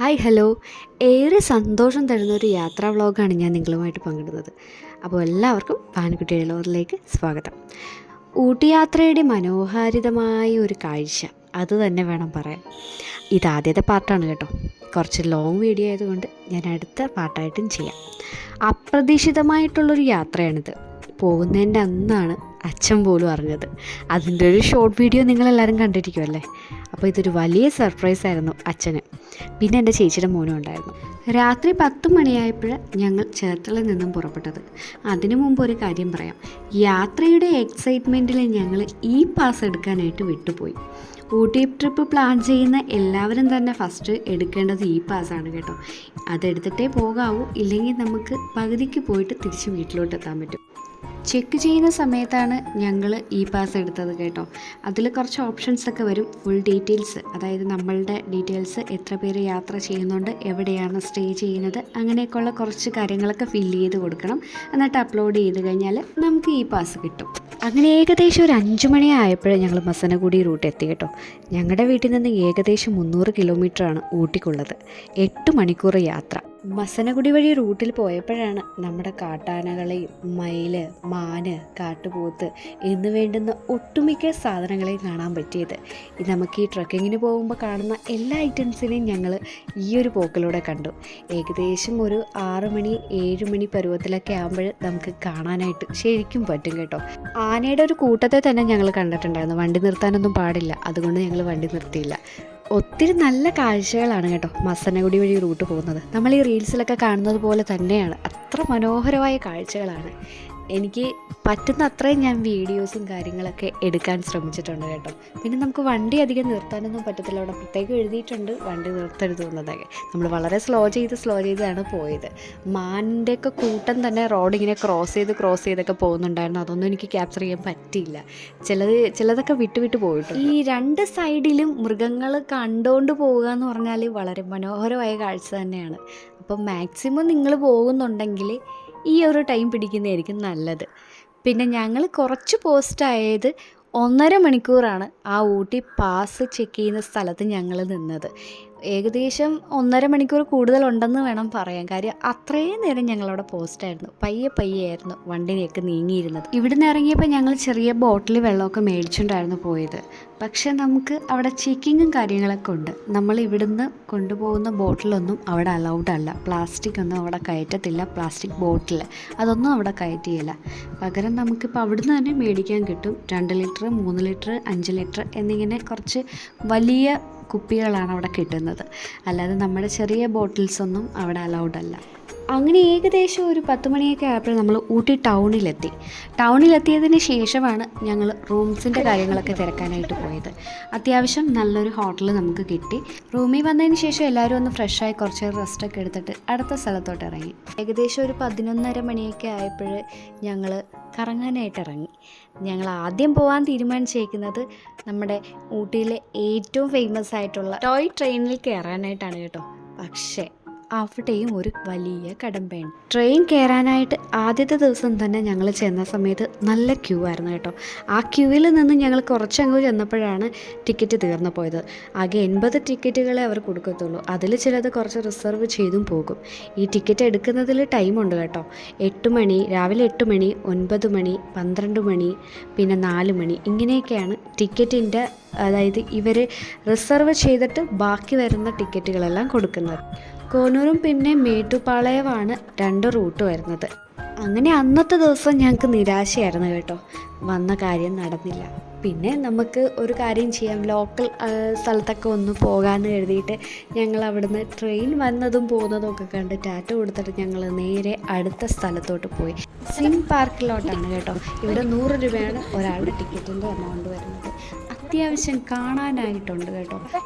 Hi hello. ഏറെ സന്തോഷം തരുന്നൊരു യാത്രാ വ്ളോഗാണ് ഞാൻ നിങ്ങളുമായിട്ട് പങ്കിടുന്നത്. അപ്പോൾ എല്ലാവർക്കും പാനിക്കുട്ടി ലോറിലേക്ക് സ്വാഗതം. ഊട്ടി യാത്രയുടെ മനോഹാരിതമായ ഒരു കാഴ്ച അത് തന്നെ വേണം പറയാൻ. ഇതാദ്യത്തെ പാർട്ടാണ് കേട്ടോ. കുറച്ച് ലോങ് വീഡിയോ ആയതുകൊണ്ട് ഞാൻ അടുത്ത പാർട്ടായിട്ടും ചെയ്യാം. അപ്രതീക്ഷിതമായിട്ടുള്ളൊരു യാത്രയാണിത്. പോകുന്നതിൻ്റെ അന്നാണ് അച്ഛൻ പോലും അറിഞ്ഞത്. അതിൻ്റെ ഒരു ഷോർട്ട് വീഡിയോ നിങ്ങളെല്ലാവരും കണ്ടിരിക്കുമല്ലേ. അപ്പോൾ ഇതൊരു വലിയ സർപ്രൈസ് ആയിരുന്നു അച്ഛന്. പിന്നെ എൻ്റെ ചേച്ചിയുടെ മോനും ഉണ്ടായിരുന്നു. രാത്രി 10 മണിയായപ്പോൾ ഞങ്ങൾ ചേർത്തലയിൽ നിന്നും പുറപ്പെട്ടത്. അതിനു മുമ്പ് ഒരു കാര്യം പറയാം. യാത്രയുടെ എക്സൈറ്റ്മെൻറ്റിൽ ഞങ്ങൾ ഈ പാസ് എടുക്കാനായിട്ട് വിട്ടുപോയി. ഊട്ടി ട്രിപ്പ് പ്ലാൻ ചെയ്യുന്ന എല്ലാവരും തന്നെ ഫസ്റ്റ് എടുക്കേണ്ടത് ഈ പാസ്സാണ് കേട്ടോ. അതെടുത്തിട്ടേ പോകാവൂ, ഇല്ലെങ്കിൽ നമുക്ക് പകുതിക്ക് പോയിട്ട് തിരിച്ച് വീട്ടിലോട്ട് എത്താൻ പറ്റും. ചെക്ക് ചെയ്യുന്ന സമയത്താണ് ഞങ്ങൾ ഈ പാസ് എടുത്തത് കേട്ടോ. അതിൽ കുറച്ച് ഓപ്ഷൻസൊക്കെ വരും. ഫുൾ ഡീറ്റെയിൽസ്, അതായത് നമ്മളുടെ ഡീറ്റെയിൽസ്, എത്ര പേര് യാത്ര ചെയ്യുന്നുണ്ട്, എവിടെയാണ് സ്റ്റേ ചെയ്യുന്നത്, അങ്ങനെയൊക്കെയുള്ള കുറച്ച് കാര്യങ്ങളൊക്കെ ഫില്ല് ചെയ്ത് കൊടുക്കണം. എന്നിട്ട് അപ്ലോഡ് ചെയ്ത് കഴിഞ്ഞാൽ നമുക്ക് ഈ പാസ് കിട്ടും. അങ്ങനെ ഏകദേശം ഒരു 5 മണി ആയപ്പോഴേ ഞങ്ങൾ മസനഗുഡി റൂട്ട് എത്തി കേട്ടോ. ഞങ്ങളുടെ വീട്ടിൽ നിന്ന് ഏകദേശം 300 കിലോമീറ്ററാണ് ഊട്ടിക്കുള്ളത്. 8 മണിക്കൂർ യാത്ര. മസനഗുഡി വഴി റൂട്ടിൽ പോയപ്പോഴാണ് നമ്മുടെ കാട്ടാനകളെയും മയില്, മാന്, കാട്ടുപോത്ത് എന്ന് വേണ്ടുന്ന ഒട്ടുമിക്ക സാധനങ്ങളെയും കാണാൻ പറ്റിയത്. നമുക്ക് ഈ ട്രക്കിങ്ങിന് പോകുമ്പോൾ കാണുന്ന എല്ലാ ഐറ്റംസിനെയും ഞങ്ങൾ ഈ ഒരു പോക്കിലൂടെ കണ്ടു. ഏകദേശം ഒരു 6 മണി 7 മണി പരുവത്തിലൊക്കെ ആകുമ്പോൾ നമുക്ക് കാണാനായിട്ട് ശരിക്കും പറ്റും കേട്ടോ. ആനയുടെ ഒരു കൂട്ടത്തെ തന്നെ ഞങ്ങൾ കണ്ടിട്ടുണ്ടായിരുന്നു. വണ്ടി നിർത്താനൊന്നും പാടില്ല, അതുകൊണ്ട് ഞങ്ങൾ വണ്ടി നിർത്തിയില്ല. ഒത്തിരി നല്ല കാഴ്ചകളാണ് കേട്ടോ മസനഗുഡി വഴി റൂട്ട് പോകുന്നത്. നമ്മൾ ഈ റീൽസിലൊക്കെ കാണുന്നത് പോലെ തന്നെയാണ്. അത്ര മനോഹരമായ കാഴ്ചകളാണ്. എനിക്ക് പറ്റുന്ന അത്രയും ഞാൻ വീഡിയോസും കാര്യങ്ങളൊക്കെ എടുക്കാൻ ശ്രമിച്ചിട്ടുണ്ട് കേട്ടോ. പിന്നെ നമുക്ക് വണ്ടി അധികം നിർത്താനൊന്നും പറ്റത്തില്ല. അവിടെ പ്രത്യേകം എഴുതിയിട്ടുണ്ട് വണ്ടി നിർത്തരുത് എന്നതൊക്കെ. നമ്മൾ വളരെ സ്ലോ ചെയ്താണ് പോയത്. മാനിൻ്റെയൊക്കെ കൂട്ടം തന്നെ റോഡിങ്ങനെ ക്രോസ് ചെയ്തൊക്കെ പോകുന്നുണ്ടായിരുന്നു. അതൊന്നും എനിക്ക് ക്യാപ്ചർ ചെയ്യാൻ പറ്റിയില്ല. ചിലതൊക്കെ വിട്ട് പോയിട്ട്. ഈ 2 സൈഡിലും മൃഗങ്ങൾ കണ്ടുകൊണ്ട് പോവുക എന്ന് പറഞ്ഞാൽ വളരെ മനോഹരമായ കാഴ്ച തന്നെയാണ്. അപ്പം മാക്സിമം നിങ്ങൾ പോകുന്നുണ്ടെങ്കിൽ ഈ ഒരു ടൈം പിടിക്കുന്നതായിരിക്കും നല്ലത്. പിന്നെ ഞങ്ങൾ കുറച്ച് പോസ്റ്റായത് 1.5 മണിക്കൂറാണ് ആ ഊട്ടി പാസ് ചെക്ക് ചെയ്യുന്ന സ്ഥലത്ത് ഞങ്ങൾ നിന്നത്. ഏകദേശം 1.5 മണിക്കൂർ കൂടുതലുണ്ടെന്ന് വേണം പറയാൻ. കാര്യം അത്രയും നേരം ഞങ്ങളവിടെ പോസ്റ്റായിരുന്നു. പയ്യെ ആയിരുന്നു വണ്ടിയൊക്കെ നീങ്ങിയിരുന്നത്. ഇവിടുന്ന് ഇറങ്ങിയപ്പോൾ ഞങ്ങൾ ചെറിയ ബോട്ടിൽ വെള്ളമൊക്കെ മേടിച്ചുകൊണ്ടായിരുന്നു പോയത്. പക്ഷെ നമുക്ക് അവിടെ ചെക്കിങ്ങും കാര്യങ്ങളൊക്കെ ഉണ്ട്. നമ്മൾ ഇവിടുന്ന് കൊണ്ടുപോകുന്ന ബോട്ടിലൊന്നും അവിടെ അലൗഡ് അല്ല. പ്ലാസ്റ്റിക് ഒന്നും അവിടെ കയറ്റത്തില്ല. പ്ലാസ്റ്റിക് ബോട്ടിൽ അതൊന്നും അവിടെ കയറ്റിയില്ല. പകരം നമുക്കിപ്പോൾ അവിടുന്ന് തന്നെ മേടിക്കാൻ കിട്ടും. 2 ലിറ്റർ, 3 ലിറ്റർ, 5 ലിറ്റർ എന്നിങ്ങനെ കുറച്ച് വലിയ കുപ്പികളാണ് അവിടെ കിട്ടുന്നത്. അല്ലാതെ നമ്മുടെ ചെറിയ ബോട്ടിൽസൊന്നും അവിടെ അലൗഡ് അല്ല. അങ്ങനെ ഏകദേശം ഒരു 10 മണിയൊക്കെ ആയപ്പോൾ നമ്മൾ ഊട്ടി ടൗണിലെത്തിയതിന് ശേഷമാണ് ഞങ്ങൾ റൂംസിൻ്റെ കാര്യങ്ങളൊക്കെ തിരക്കാനായിട്ട് പോയത്. അത്യാവശ്യം നല്ലൊരു ഹോട്ടൽ നമുക്ക് കിട്ടി. റൂമിൽ വന്നതിന് ശേഷം എല്ലാവരും ഒന്ന് ഫ്രഷായി കുറച്ച് റെസ്റ്റൊക്കെ എടുത്തിട്ട് അടുത്ത സ്ഥലത്തോട്ട് ഇറങ്ങി. ഏകദേശം ഒരു 11:30 മണിയൊക്കെ ആയപ്പോൾ ഞങ്ങൾ കറങ്ങാനായിട്ട് ഇറങ്ങി. ഞങ്ങൾ ആദ്യം പോകാൻ തീരുമാനിച്ചേക്കുന്നത് നമ്മുടെ ഊട്ടിയിലെ ഏറ്റവും ഫേമസ് ആയിട്ടുള്ള ടോയ് ട്രെയിനിൽ കയറാനായിട്ടാണ് കേട്ടോ. പക്ഷേ അവിടെയും ഒരു വലിയ കടമ്പയാണ്. ട്രെയിൻ കയറാനായിട്ട് ആദ്യത്തെ ദിവസം തന്നെ ഞങ്ങൾ ചെന്ന സമയത്ത് നല്ല ക്യൂ ആയിരുന്നു കേട്ടോ. ആ ക്യൂവിൽ നിന്ന് ഞങ്ങൾ കുറച്ചങ്ങ് ചെന്നപ്പോഴാണ് ടിക്കറ്റ് തീർന്നു പോയത്. ആകെ 80 ടിക്കറ്റുകളെ അവർ കൊടുക്കത്തുള്ളൂ. അതിൽ ചിലത് കുറച്ച് റിസർവ് ചെയ്തും പോകും. ഈ ടിക്കറ്റ് എടുക്കുന്നതിൽ ടൈമുണ്ട് കേട്ടോ. 8 മണി, രാവിലെ 8 മണി, 9 മണി, 12 മണി, പിന്നെ 4 മണി, ഇങ്ങനെയൊക്കെയാണ് ടിക്കറ്റിൻ്റെ, അതായത് ഇവർ റിസർവ് ചെയ്തിട്ട് ബാക്കി വരുന്ന ടിക്കറ്റുകളെല്ലാം കൊടുക്കുന്നത്. കോനൂരും പിന്നെ മേട്ടുപ്പാളയമാണ് 2 റൂട്ട് വരുന്നത്. അങ്ങനെ അന്നത്തെ ദിവസം ഞങ്ങൾക്ക് നിരാശയായിരുന്നു കേട്ടോ. വന്ന കാര്യം നടന്നില്ല. പിന്നെ നമുക്ക് ഒരു കാര്യം ചെയ്യാം, ലോക്കൽ സ്ഥലത്തൊക്കെ ഒന്ന് പോകാമെന്ന് കരുതിയിട്ട് ഞങ്ങൾ അവിടുന്ന് ട്രെയിൻ വന്നതും പോകുന്നതും ഒക്കെ കണ്ട് ടാറ്റ കൊടുത്തിട്ട് ഞങ്ങൾ നേരെ അടുത്ത സ്ഥലത്തോട്ട് പോയി. സിം പാർക്കിലോട്ടാണ് കേട്ടോ. ഇവിടെ 100 രൂപയാണ് ഒരാളുടെ ടിക്കറ്റിൻ്റെ എമൗണ്ട് വരുന്നത്. അത്യാവശ്യം കാണാനായിട്ടുണ്ട് കേട്ടോ.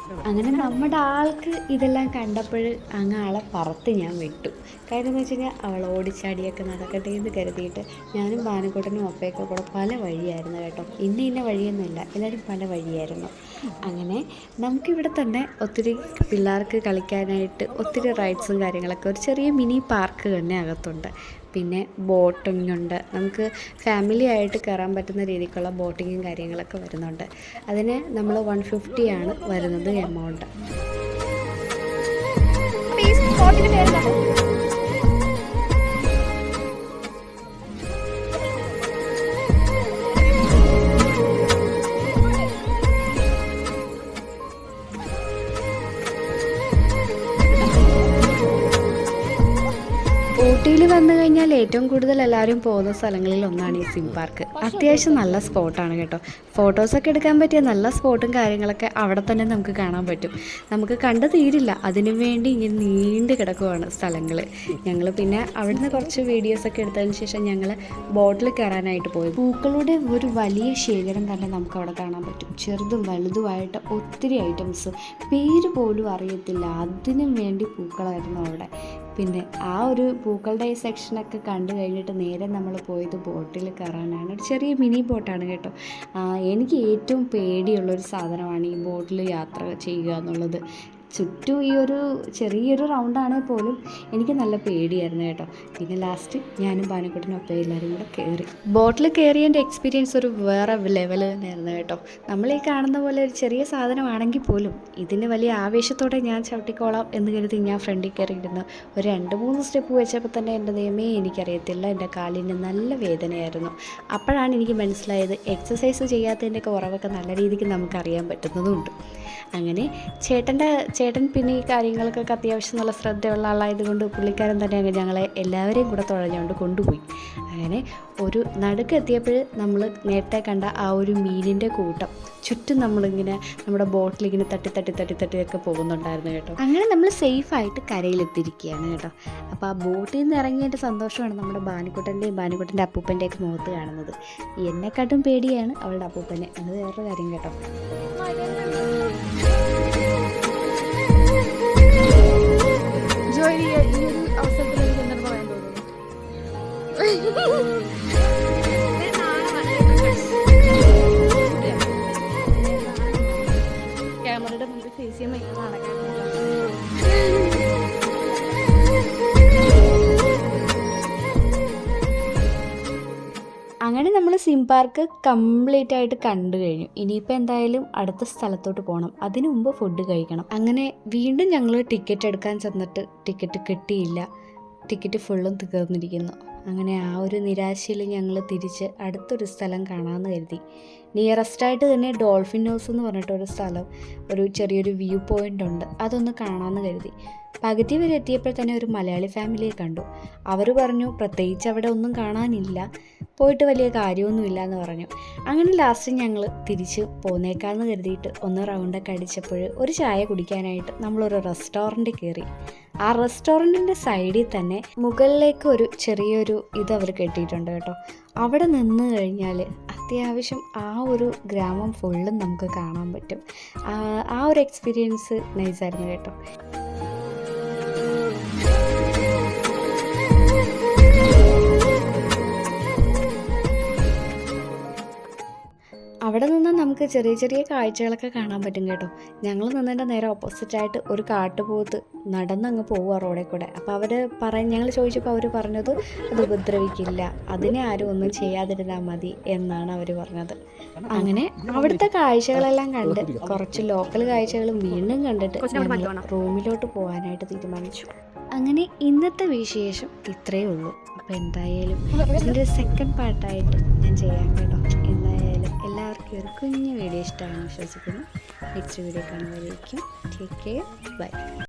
അങ്ങനെ നമ്മുടെ ആൾക്ക് ഇതെല്ലാം കണ്ടപ്പോൾ അങ്ങ് ആളെ പറത്ത് ഞാൻ വിട്ടു. കാര്യം എന്ന് വെച്ച് കഴിഞ്ഞാൽ അവൾ ഓടിച്ചാടിയൊക്കെ നടക്കട്ടെ എന്ന് കരുതിയിട്ട് ഞാനും ബാനക്കുട്ടനും ഒപ്പയൊക്കെ കൂടെ പല വഴിയായിരുന്നു കേട്ടോ. ഇന്ന വഴിയൊന്നുമില്ല, എല്ലാവരും പല വഴിയായിരുന്നു. അങ്ങനെ നമുക്കിവിടെ തന്നെ ഒത്തിരി പിള്ളേർക്ക് കളിക്കാനായിട്ട് ഒത്തിരി റൈഡ്സും കാര്യങ്ങളൊക്കെ, ഒരു ചെറിയ മിനി പാർക്ക് തന്നെ അകത്തുണ്ട്. പിന്നെ ബോട്ടിംഗ് ഉണ്ട്. നമുക്ക് ഫാമിലി ആയിട്ട് കയറാൻ പറ്റുന്ന രീതിക്കുള്ള ബോട്ടിങ്ങും കാര്യങ്ങളൊക്കെ വരുന്നുണ്ട്. അതിന് നമ്മൾ 150 ആണ് വരുന്നത് എമൗണ്ട്. ഊട്ടിയിൽ വന്നു കഴിഞ്ഞാൽ ഏറ്റവും കൂടുതൽ എല്ലാവരും പോകുന്ന സ്ഥലങ്ങളിൽ ഒന്നാണ് ഈ സിം പാർക്ക്. അത്യാവശ്യം നല്ല സ്പോട്ടാണ് കേട്ടോ. ഫോട്ടോസൊക്കെ എടുക്കാൻ പറ്റിയ നല്ല സ്പോട്ടും കാര്യങ്ങളൊക്കെ അവിടെ തന്നെ നമുക്ക് കാണാൻ പറ്റും. നമുക്ക് കണ്ടു തീരില്ല, അതിനു വേണ്ടി ഇങ്ങനെ നീണ്ടു കിടക്കുവാണ് സ്ഥലങ്ങൾ. ഞങ്ങൾ പിന്നെ അവിടുന്ന് കുറച്ച് വീഡിയോസൊക്കെ എടുത്തതിന് ശേഷം ഞങ്ങൾ ബോട്ടിൽ കയറാനായിട്ട് പോയി. പൂക്കളുടെ ഒരു വലിയ ശേഖരം തന്നെ നമുക്ക് അവിടെ കാണാൻ പറ്റും. ചെറുതും വലുതുമായിട്ട് ഒത്തിരി ഐറ്റംസ്, പേര് പോലും അറിയത്തില്ല, അതിനും വേണ്ടി പൂക്കളായിരുന്നു അവിടെ. പിന്നെ ആ ഒരു പൂക്കളുടെ ഈ സെക്ഷനൊക്കെ കണ്ടു കഴിഞ്ഞിട്ട് നേരെ നമ്മൾ പോയത് ബോട്ടിൽ കയറാനാണ്. ഒരു ചെറിയ മിനി ബോട്ടാണ് കേട്ടോ. എനിക്ക് ഏറ്റവും പേടിയുള്ളൊരു സാധനമാണ് ഈ ബോട്ടിൽ യാത്ര ചെയ്യുക എന്നുള്ളത്. ചുറ്റും ഈ ഒരു ചെറിയൊരു റൗണ്ടാണെങ്കിൽ പോലും എനിക്ക് നല്ല പേടിയായിരുന്നു കേട്ടോ. പിന്നെ ലാസ്റ്റ് ഞാനും പാനിക്കുട്ടനും ഒപ്പം എല്ലാവരും കൂടെ കയറി. ബോട്ടിൽ കയറിയതിൻ്റെ എക്സ്പീരിയൻസ് ഒരു വേറെ ലെവൽ തന്നെയായിരുന്നു കേട്ടോ. നമ്മൾ ഈ കാണുന്ന പോലെ ഒരു ചെറിയ സാധനമാണെങ്കിൽ പോലും ഇതിന് വലിയ ആവേശത്തോടെ ഞാൻ ചവിട്ടിക്കോളാം എന്ന് കരുതി ഞാൻ ഫ്രണ്ടിൽ കയറിയിരുന്നു. ഒരു 2-3 സ്റ്റെപ്പ് വെച്ചപ്പോൾ തന്നെ എൻ്റെ ദൈവമേ എനിക്കറിയത്തില്ല, എൻ്റെ കാലിന് നല്ല വേദനയായിരുന്നു. അപ്പോഴാണ് എനിക്ക് മനസ്സിലായത് എക്സസൈസ് ചെയ്യാത്തതിൻ്റെ കുറവൊക്കെ നല്ല രീതിക്ക് നമുക്കറിയാൻ പറ്റുന്നതുമുണ്ട്. അങ്ങനെ ചേട്ടൻ പിന്നെ ഈ കാര്യങ്ങൾക്കൊക്കെ അത്യാവശ്യം നല്ല ശ്രദ്ധയുള്ള ആളായതുകൊണ്ട് പുള്ളിക്കാരൻ തന്നെ ഞങ്ങളെ എല്ലാവരെയും കൂടെ തുഴഞ്ഞുകൊണ്ട് കൊണ്ടുപോയി. അങ്ങനെ ഒരു നടുക്കെത്തിയപ്പോൾ നമ്മൾ നേരത്തെ കണ്ട ആ ഒരു മീനിൻ്റെ കൂട്ടം ചുറ്റും നമ്മളിങ്ങനെ നമ്മുടെ ബോട്ടിലിങ്ങനെ തട്ടിയൊക്കെ പോകുന്നുണ്ടായിരുന്നു കേട്ടോ. അങ്ങനെ നമ്മൾ സേഫായിട്ട് കരയിലെത്തിയിരിക്കുകയാണ് കേട്ടോ. അപ്പോൾ ആ ബോട്ടിൽ നിന്ന് ഇറങ്ങിയതിൻ്റെ സന്തോഷമാണ് നമ്മുടെ ബാനിക്കുട്ടൻ്റെ അപ്പൂപ്പൻ്റെയൊക്കെ മുഖത്ത് കാണുന്നത്. എന്നെക്കാട്ടും പേടിയാണ് അവളുടെ അപ്പൂപ്പനെ, അത് വേറൊരു കാര്യം കേട്ടോ. ജോലി ഈ ഒരു അവസരത്തിൽ എനിക്ക് എന്താണ് പറയാൻ തോന്നുന്നു? ക്യാമറയുടെ മുമ്പിൽ ഫേസ് ചെയ്യാൻ ഭയങ്കര അങ്ങനെ നമ്മൾ സിം പാർക്ക് കംപ്ലീറ്റ് ആയിട്ട് കണ്ടു കഴിഞ്ഞു. ഇനിയിപ്പോൾ എന്തായാലും അടുത്ത സ്ഥലത്തോട്ട് പോകണം, അതിനു മുമ്പ് ഫുഡ് കഴിക്കണം. അങ്ങനെ വീണ്ടും ഞങ്ങൾ ടിക്കറ്റ് എടുക്കാൻ ചെന്നിട്ട് ടിക്കറ്റ് കിട്ടിയില്ല, ടിക്കറ്റ് ഫുള്ളും തീർന്നിരിക്കുന്നു. അങ്ങനെ ആ ഒരു നിരാശയിൽ ഞങ്ങൾ തിരിച്ച് അടുത്തൊരു സ്ഥലം കാണാമെന്ന് കരുതി. നിയറസ്റ്റായിട്ട് തന്നെ ഡോൾഫിൻ ഹൗസ് എന്ന് പറഞ്ഞിട്ടൊരു സ്ഥലം, ഒരു ചെറിയൊരു വ്യൂ പോയിൻ്റ് ഉണ്ട്, അതൊന്ന് കാണാമെന്ന് കരുതി. പകുതി വരെ എത്തിയപ്പോൾ തന്നെ ഒരു മലയാളി ഫാമിലിയെ കണ്ടു. അവർ പറഞ്ഞു പ്രത്യേകിച്ച് അവിടെ ഒന്നും കാണാനില്ല, പോയിട്ട് വലിയ കാര്യമൊന്നുമില്ല എന്ന് പറഞ്ഞു. അങ്ങനെ ലാസ്റ്റ് ഞങ്ങൾ തിരിച്ച് പോന്നേക്കാമെന്ന് കരുതിയിട്ട് ഒന്ന് റൗണ്ടൊക്കെ അടിച്ചപ്പോൾ ഒരു ചായ കുടിക്കാനായിട്ട് നമ്മളൊരു റെസ്റ്റോറൻറ്റിൽ കയറി. ആ റെസ്റ്റോറൻറ്റിൻ്റെ സൈഡിൽ തന്നെ മുകളിലേക്ക് ഒരു ചെറിയൊരു ഇത് അവർ കെട്ടിയിട്ടുണ്ട് കേട്ടോ. അവിടെ നിന്ന് കഴിഞ്ഞാൽ അത്യാവശ്യം ആ ഒരു ഗ്രാമം ഫുള്ളും നമുക്ക് കാണാൻ പറ്റും. ആ ഒരു എക്സ്പീരിയൻസ് നൈസായിരുന്നു കേട്ടോ. അവിടെ നിന്ന് നമുക്ക് ചെറിയ ചെറിയ കാഴ്ചകളൊക്കെ കാണാൻ പറ്റും കേട്ടോ. ഞങ്ങൾ നിന്നതിൻ്റെ നേരെ ഓപ്പോസിറ്റായിട്ട് ഒരു കാട്ടുപോത്ത് നടന്നങ്ങ് പോവുക റോഡിൽ കൂടെ. അപ്പോൾ ഞങ്ങൾ ചോദിച്ചപ്പോൾ അവർ പറഞ്ഞത് അത് ഉപദ്രവിക്കില്ല, അതിനെ ആരും ഒന്നും ചെയ്യാതിരുന്നാൽ മതി എന്നാണ് അവർ പറഞ്ഞത്. അങ്ങനെ അവിടുത്തെ കാഴ്ചകളെല്ലാം കണ്ട് കുറച്ച് ലോക്കൽ കാഴ്ചകളും വീണ്ടും കണ്ടിട്ട് ഞങ്ങൾ റൂമിലോട്ട് പോകാനായിട്ട് തീരുമാനിച്ചു. അങ്ങനെ ഇന്നത്തെ വിശേഷം ഇത്രയേ ഉള്ളൂ. അപ്പോൾ എന്തായാലും ഇതിൻ്റെ സെക്കൻഡ് പാർട്ടായിട്ട് ഞാൻ ചെയ്യാം കേട്ടോ. എന്തായാലും എല്ലാവർക്കും ഒരു കുഞ്ഞു വീഡിയോ ഇഷ്ടമാണെന്ന് വിശ്വസിക്കുന്നു. നെക്സ്റ്റ് വീഡിയോ കാണുമ്പോഴേക്കും ടേക്ക് കെയർ, ബൈ.